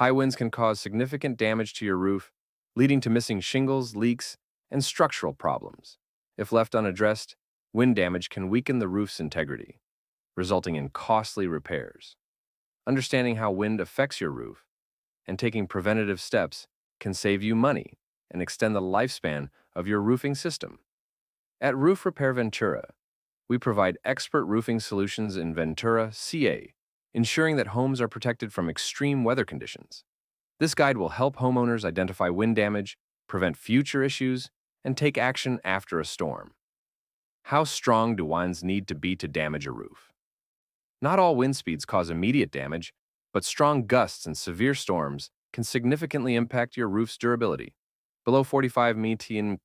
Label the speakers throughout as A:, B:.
A: High winds can cause significant damage to your roof, leading to missing shingles, leaks, and structural problems. If left unaddressed, wind damage can weaken the roof's integrity, resulting in costly repairs. Understanding how wind affects your roof and taking preventative steps can save you money and extend the lifespan of your roofing system. At Roof Repair Ventura, we provide expert roofing solutions in Ventura, CA, ensuring that homes are protected from extreme weather conditions. This guide will help homeowners identify wind damage, prevent future issues, and take action after a storm. How strong do winds need to be to damage a roof? Not all wind speeds cause immediate damage, but strong gusts and severe storms can significantly impact your roof's durability. Below 45 mph,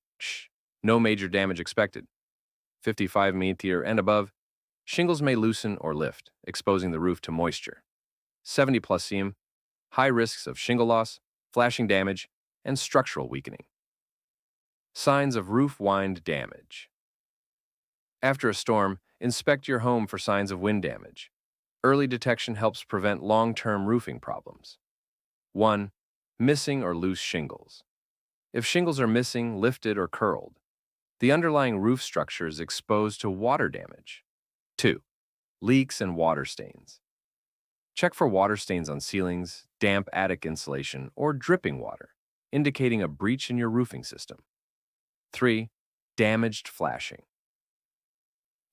A: no major damage expected. 55 mph and above, shingles may loosen or lift, exposing the roof to moisture. 70 plus cm, high risks of shingle loss, flashing damage, and structural weakening. Signs of roof wind damage. After a storm, inspect your home for signs of wind damage. Early detection helps prevent long-term roofing problems. 1. Missing or loose shingles. If shingles are missing, lifted, or curled, the underlying roof structure is exposed to water damage. 2. Leaks and water stains. Check for water stains on ceilings, damp attic insulation, or dripping water, indicating a breach in your roofing system. 3. Damaged flashing.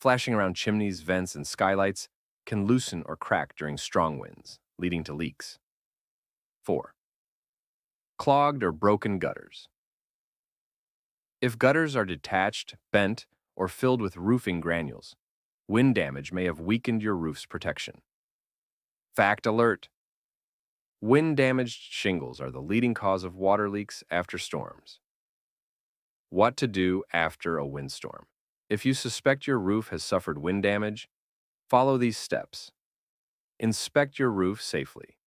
A: Flashing around chimneys, vents, and skylights can loosen or crack during strong winds, leading to leaks. 4. Clogged or broken gutters. If gutters are detached, bent, or filled with roofing granules, wind damage may have weakened your roof's protection. Fact alert: wind-damaged shingles are the leading cause of water leaks after storms. What to do after a windstorm? If you suspect your roof has suffered wind damage, follow these steps. Inspect your roof safely.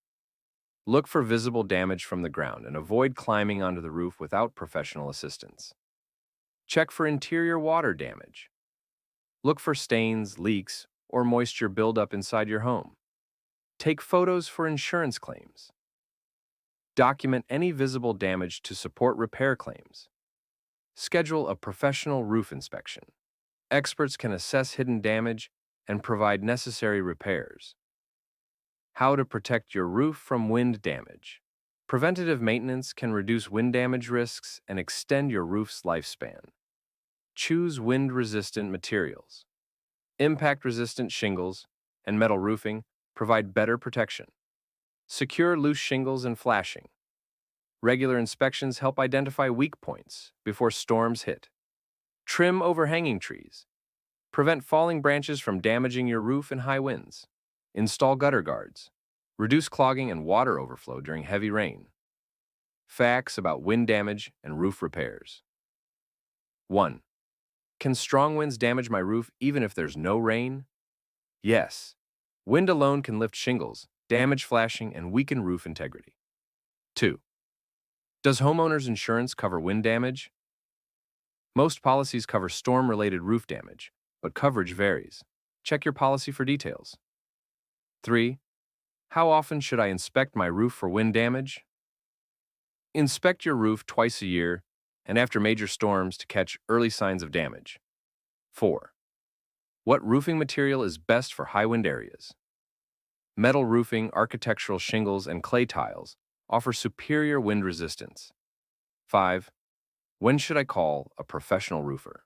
A: Look for visible damage from the ground and avoid climbing onto the roof without professional assistance. Check for interior water damage. Look for stains, leaks, or moisture buildup inside your home. Take photos for insurance claims. Document any visible damage to support repair claims. Schedule a professional roof inspection. Experts can assess hidden damage and provide necessary repairs. How to protect your roof from wind damage. Preventative maintenance can reduce wind damage risks and extend your roof's lifespan. Choose wind-resistant materials. Impact-resistant shingles and metal roofing provide better protection. Secure loose shingles and flashing. Regular inspections help identify weak points before storms hit. Trim overhanging trees. Prevent falling branches from damaging your roof in high winds. Install gutter guards. Reduce clogging and water overflow during heavy rain. Facts about wind damage and roof repairs. 1. Can strong winds damage my roof even if there's no rain? Yes. Wind alone can lift shingles, damage flashing, and weaken roof integrity. 2. Does homeowners insurance cover wind damage? Most policies cover storm-related roof damage, but coverage varies. Check your policy for details. 3. How often should I inspect my roof for wind damage? Inspect your roof twice a year and after major storms to catch early signs of damage. 4. What roofing material is best for high wind areas? Metal roofing, architectural shingles, and clay tiles offer superior wind resistance. 5. When should I call a professional roofer?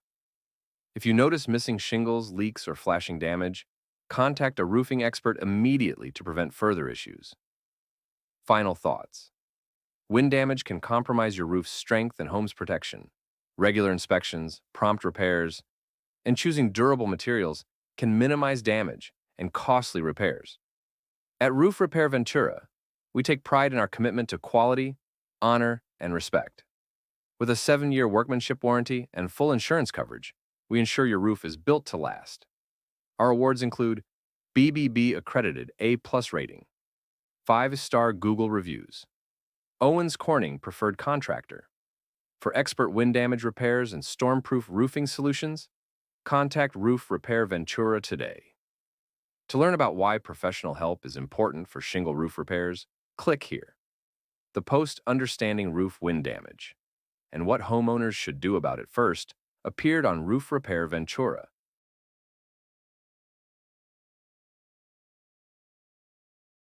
A: If you notice missing shingles, leaks, or flashing damage, contact a roofing expert immediately to prevent further issues. Final thoughts. Wind damage can compromise your roof's strength and home's protection. Regular inspections, prompt repairs, and choosing durable materials can minimize damage and costly repairs. At Roof Repair Ventura, we take pride in our commitment to quality, honor, and respect. With a 7-year workmanship warranty and full insurance coverage, we ensure your roof is built to last. Our awards include BBB accredited A+ rating, 5-star Google reviews, Owens Corning preferred contractor. For expert wind damage repairs and storm-proof roofing solutions, contact Roof Repair Ventura today. To learn about why professional help is important for shingle roof repairs, click here. The post Understanding Roof Wind Damage and What Homeowners Should Do About It First appeared on Roof Repair Ventura,